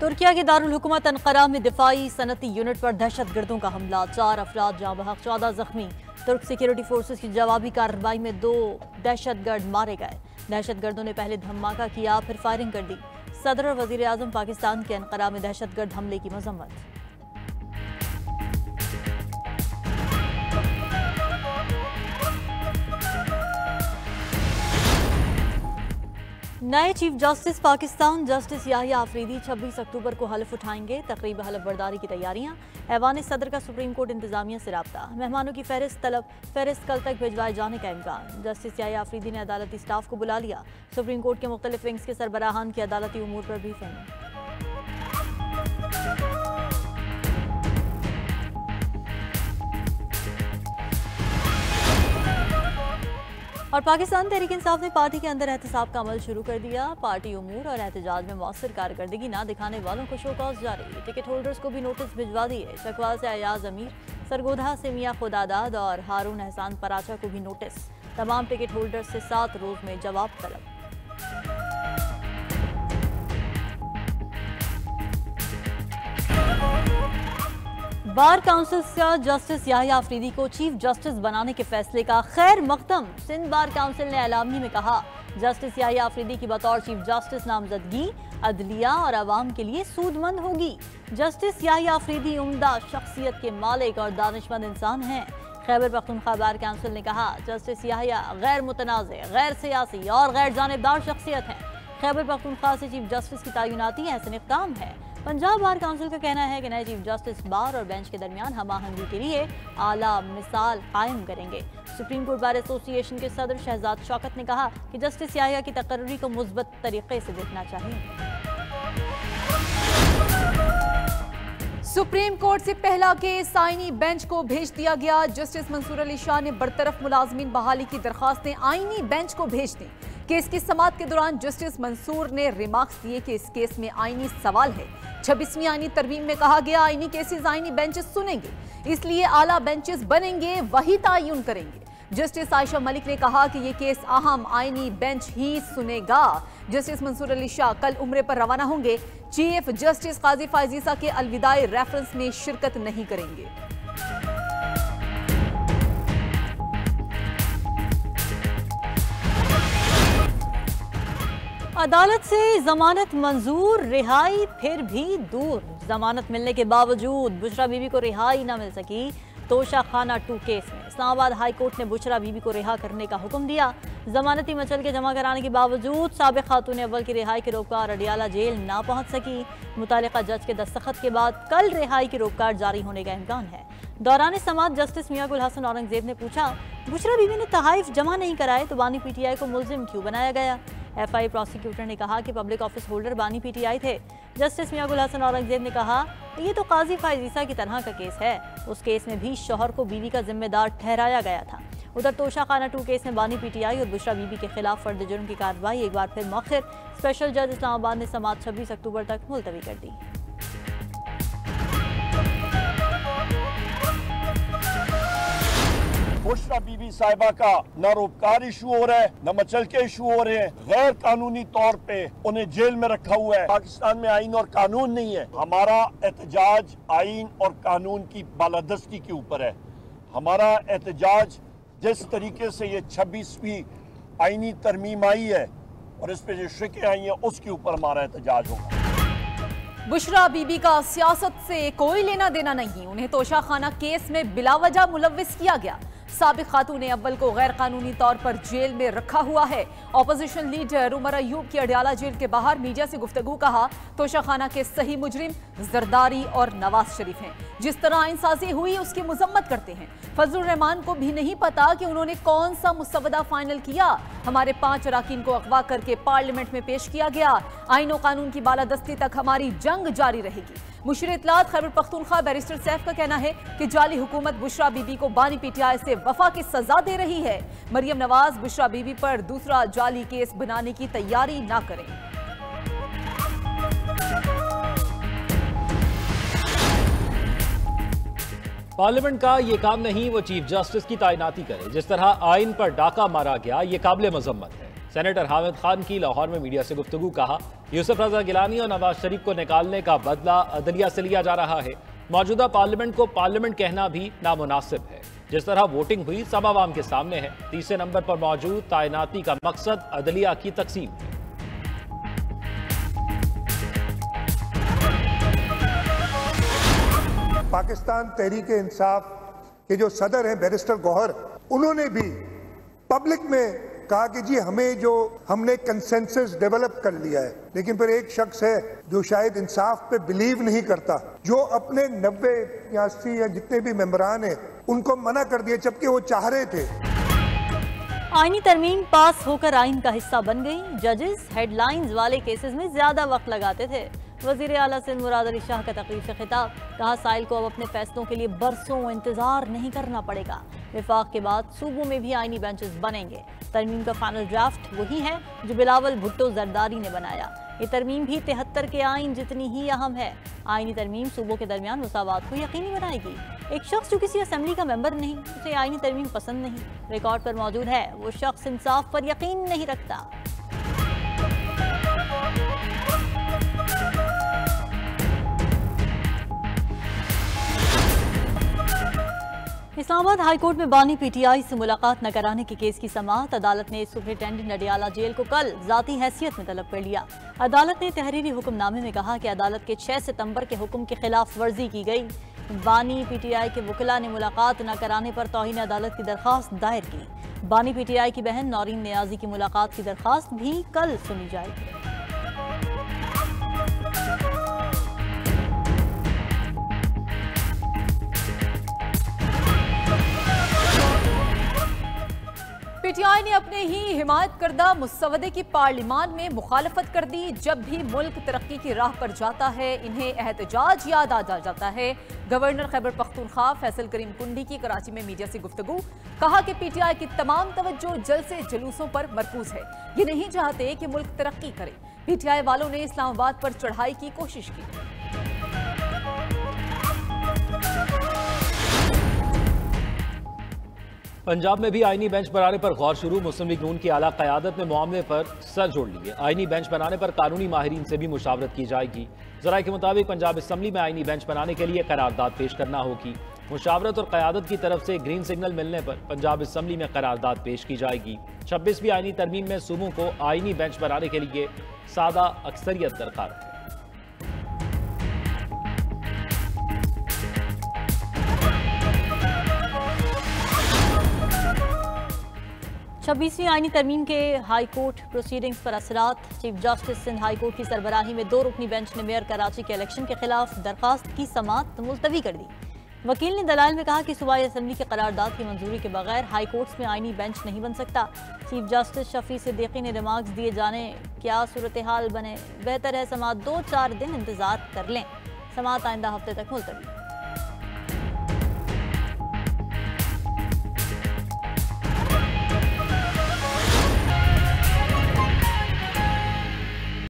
तुर्किया के दारुल हुकूमत अंकारा में दिफाई सनती यूनिट पर दहशतगर्दों का हमला, 4 अफराद जाँ बहक, 14 जख्मी। तुर्क सिक्योरिटी फोर्सेस की जवाबी कार्रवाई में 2 दहशतगर्द मारे गए। दहशतगर्दों ने पहले धमाका किया, फिर फायरिंग कर दी। सदर और वजीर आजम पाकिस्तान के अंकारा में दहशतगर्द हमले की मजम्मत। नए chief justice Pakistan justice Yahya Afridi 26 अक्टूबर को हलफ उठाएंगे। तकरीब हलफ बर्दारी की तैयारियां। ऐवान सदर का सुप्रीम कोर्ट इंतजामिया से राब्ता। मेहमानों की फहरिस्त कल तक भिजवाए जाने का इम्कान। जस्टिस याहिया आफरीदी ने अदालती स्टाफ को बुला लिया। सुप्रीम कोर्ट के मुख्तलिफ विंग्स के सरबराहान की अदालती उमूर पर ब्रीफिंग। और पाकिस्तान तहरीक इंसाफ ने पार्टी के अंदर एहतसाब का अमल शुरू कर दिया। पार्टी उमूर और एहतजाज में मौसर कारकर्दगी न दिखाने वालों को शोकॉज जारी। टिकट होल्डर्स को भी नोटिस भिजवा दिए। चकवाल से अयाज अमीर, सरगोधा से मियां खुदादाद और हारून एहसान पराचा को भी नोटिस। तमाम टिकट होल्डर्स से 7 रोज में जवाब तलब। बार काउंसिल का जस्टिस याहिया आफरीदी को चीफ जस्टिस बनाने के फैसले का खैर मकदम। सिंध बार काउंसिल ने एलामी में कहा, जस्टिस याहिया आफरीदी की बतौर चीफ जस्टिस नामजदगी अदलिया और अवाम के लिए सूदमंद होगी। जस्टिस याहिया आफरीदी उम्दा शख्सियत के मालिक और दानिशमंद इंसान हैं। खैबर पख्तूनख्वा बार काउंसिल ने कहा, जस्टिस याहिया गैर मुतनाज़, गैर सियासी और गैर जानिबदार शख्सियत हैं। खैबर पख्तूनख्वा से चीफ जस्टिस की तैनाती ऐसे इक़दाम है। पंजाब बार काउंसिल का कहना है कि नए चीफ जस्टिस बार और बेंच के दरमियान हमाहंगी के लिए आला मिसाल कायम करेंगे। सुप्रीम कोर्ट बार एसोसिएशन के सदर शहजाद शौकत ने कहा कि जस्टिस याहिया की तकर्री को मुस्बत तरीके से देखना चाहिए। सुप्रीम कोर्ट से पहला केस आईनी बेंच को भेज दिया गया। जस्टिस मंसूर अली शाह ने बरतरफ मुलाजमीन बहाली की दरखास्तें आईनी बेंच को भेज दी। केस की समाअत के दौरान जस्टिस मंसूर ने रिमार्क्स दिए कि इस केस में आईनी सवाल है। 26वीं आईनी तरमीम में कहा गया, आईनी केसेस आईनी बेंचेस सुनेंगे, इसलिए आला बेंचेस बनेंगे, वही तयन करेंगे। जस्टिस आयशा मलिक ने कहा कि ये केस अहम आईनी बेंच ही सुनेगा। जस्टिस मंसूर अली शाह कल उम्रे पर रवाना होंगे। चीफ जस्टिस काजी फायजीसा के अलविदाई रेफरेंस में शिरकत नहीं करेंगे। अदालत से जमानत मंजूर, रिहाई फिर भी दूर। जमानत मिलने के बावजूद बुशरा बीबी को रिहाई न मिल सकी। तोशा खाना 2 केस में इस्लामाबाद हाई कोर्ट ने बुशरा बीबी को रिहा करने का हुक्म दिया। जमानती मचल के जमा कराने के बावजूद साबिक खातून अव्वल की रिहाई की रोककार अडियाला जेल ना पहुंच सकी। मुतालिका जज के दस्तखत के बाद कल रिहाई की रोककार जारी होने का इम्कान है। दौरान समाअत जस्टिस मियां गुल हसन औरंगजेब ने पूछा, बुशरा बीबी ने तहाइफ जमा नहीं कराए तो बानी पीटीआई को मुल्जिम क्यों बनाया गया? एफआई प्रोसिक्यूटर ने कहा कि पब्लिक ऑफिस होल्डर बानी पीटीआई थे। जस्टिस मियां गुल हसन औरंगजेब ने कहा, ये तो काजी फायजीसा की तरह का केस है। उस केस में भी शौहर को बीवी का जिम्मेदार ठहराया गया था। उधर तोशा खाना 2 केस में बानी पीटीआई और बुशरा बीबी के खिलाफ फर्द जुर्म की कार्रवाई एक बार फिर मौखिर। स्पेशल जज इस्लामाबाद ने समाअत 26 अक्टूबर तक मुलतवी कर दी। बुशरा बीबी साहिबा का न रोपकार इशू हो रहा है, न मचल के इशू हो रहे हैं। गैर कानूनी तौर पे उन्हें जेल में रखा हुआ है। पाकिस्तान में आइन और कानून नहीं है। हमारा एहतजाज आइन और कानून की बालादस्ती के ऊपर है। हमारा एहतजाज जिस तरीके से ये 26वीं आइनी तरमीम आई है और इस पे जो शिकें आई हैं उसके ऊपर हमारा एहतजाज होगा। बुशरा बीबी का सियासत से कोई लेना देना नहीं। उन्हें तोशा खाना केस में बिलावजह मुलव्विस किया गया। साबिक खातून अव्वल को गैर कानूनी तौर पर जेल में रखा हुआ है। ऑपोजिशन लीडर उमर अयूब की अडियाला जेल के बाहर मीडिया से गुफ्तगू कहा, तोशा खाना के सही मुजरिम जरदारी और नवाज शरीफ हैं। जिस तरह आइनसाजी हुई उसकी मजम्मत करते हैं। फजलुर रहमान को भी नहीं पता कि उन्होंने कौन सा मुसवदा फाइनल किया। हमारे 5 अराकीन को अगवा करके पार्लियामेंट में पेश किया गया। आइन और कानून की बालादस्ती तक हमारी जंग जारी रहेगी। मुशीर इत्तलात खैबर पख्तूनख्वा बैरिस्टर सैफ का कहना है कि जाली हुकूमत बुशरा बीबी को बानी पीटीआई से वफा की सजा दे रही है। मरियम नवाज बुशरा बीबी पर दूसरा जाली केस बनाने की तैयारी ना करें। पार्लियामेंट का ये काम नहीं वो चीफ जस्टिस की तैनाती करे। जिस तरह आइन पर डाका मारा गया ये काबिल मजम्मत है। सेनेटर हामिद खान की लाहौर में मीडिया से गुफ्तगू। कहा, यूसुफ रजा गिलानी और नवाज शरीफ को निकालने का बदला अदलिया से लिया जा रहा है। मौजूदा पार्लियामेंट को पार्लियामेंट कहना भी नामुनासिब है। जिस तरह वोटिंग हुई सब आवाम के सामने है। तीसरे नंबर पर मौजूद तैनाती का मकसद अदलिया की तकसीम है। पाकिस्तान तहरीक इंसाफ के जो सदर हैं बैरिस्टर गौहर, उन्होंने भी पब्लिक में कहा कि जी हमने कंसेंसस डेवलप कर लिया है, लेकिन फिर एक शख्स है जो शायद इंसाफ पे बिलीव नहीं करता, जो अपने 90 या 80 या जितने भी मेंबरान हैं उनको मना कर दिया जबकि वो चाह रहे थे। आईनी तरमीम पास होकर आइन का हिस्सा बन गई। जजेस हेडलाइंस वाले केसेस में ज्यादा वक्त लगाते थे। वजीर आला सिंध मुराद अली शाह का तकरीर से खिताब। कहा, साइल को अब अपने फैसलों के लिए बरसों इंतजार नहीं करना पड़ेगा। विफाक के बाद सूबों में भी आईनी बेंचेस बनेंगे। तरमीम का फाइनल ड्राफ्ट वही है जो बिलावल भुट्टो जरदारी ने बनाया। ये तरमीम भी 73 के आइन जितनी ही अहम है। आईनी तरमीम सूबों के दरमियान मुसावात को यकीनी बनाएगी। एक शख्स जो किसी असेंबली का मेंबर नहीं, उसे आईनी तरमीम पसंद नहीं, रिकॉर्ड पर मौजूद है, वो शख्स इंसाफ पर यकीन नहीं रखता। इस्लामाबाद हाईकोर्ट में बानी पीटीआई से मुलाकात न कराने के केस की समाअत। अदालत ने सुप्रिंटेंडेंट अडियाला जेल को कल जाती हैसियत में तलब कर लिया। अदालत ने तहरीरी हुक्मनामे में कहा कि अदालत के 6 सितंबर के हुक्म की खिलाफ वर्जी की गई। बानी पीटीआई के वकीला ने मुलाकात न कराने पर तौहीन अदालत की दरखास्त दायर की। बानी पीटीआई की बहन नौरीन नियाजी की मुलाकात की दरखास्त भी कल सुनी जाएगी। पीटीआई ने अपने ही हिमायत करदा मुसवदे की पार्लियामान में मुखालफत कर दी। जब भी मुल्क तरक्की की राह पर जाता है इन्हें एहतजाज याद आ जाता है। गवर्नर खैबर पख्तूनख्वा फैसल करीम कुंडी की कराची में मीडिया से गुफ्तगू। कहा कि पीटीआई की तमाम तवज्जो जलसे जुलूसों पर मरकूज है। ये नहीं चाहते कि मुल्क तरक्की करे। पीटीआई वालों ने इस्लामाबाद पर चढ़ाई की कोशिश की। पंजाब में भी आईनी बेंच बनाने पर गौर शुरू। मुस्लिम लीग नून की आला क़यादत ने मामले पर सर जोड़ लिए। आईनी बेंच बनाने पर कानूनी माहिरीन से भी मुशावरत की जाएगी। ज़राए के मुताबिक पंजाब असम्बली में आईनी बेंच बनाने के लिए करारदाद पेश करना होगी। मुशावरत और क़यादत की तरफ से ग्रीन सिग्नल मिलने पर पंजाब असम्बली में करारदाद पेश की जाएगी। 26वीं आईनी तरमीम में सूबों को आईनी बेंच बनाने के लिए सादा अक्सरियत दरकार है। 26वीं आईनी तरमीम के हाई कोर्ट प्रोसीडिंग्स पर असरात। Chief justice Sindh high court की सरबराही में 2 रुकनी बेंच ने मेयर कराची के इलेक्शन के खिलाफ दरखास्त की समाअत मुलतवी कर दी। वकील ने दलाइल में कहा कि सूबाई असम्बली के करारदाद की मंजूरी के बगैर हाई कोर्ट्स में आईनी बेंच नहीं बन सकता। चीफ जस्टिस शफी सिद्दीकी ने रिमार्क्स दिए, जाने क्या सूरत हाल बने, बेहतर है समाअत 2-4 दिन इंतजार कर लें। समाअत आइंदा हफ्ते तक मुलतवी।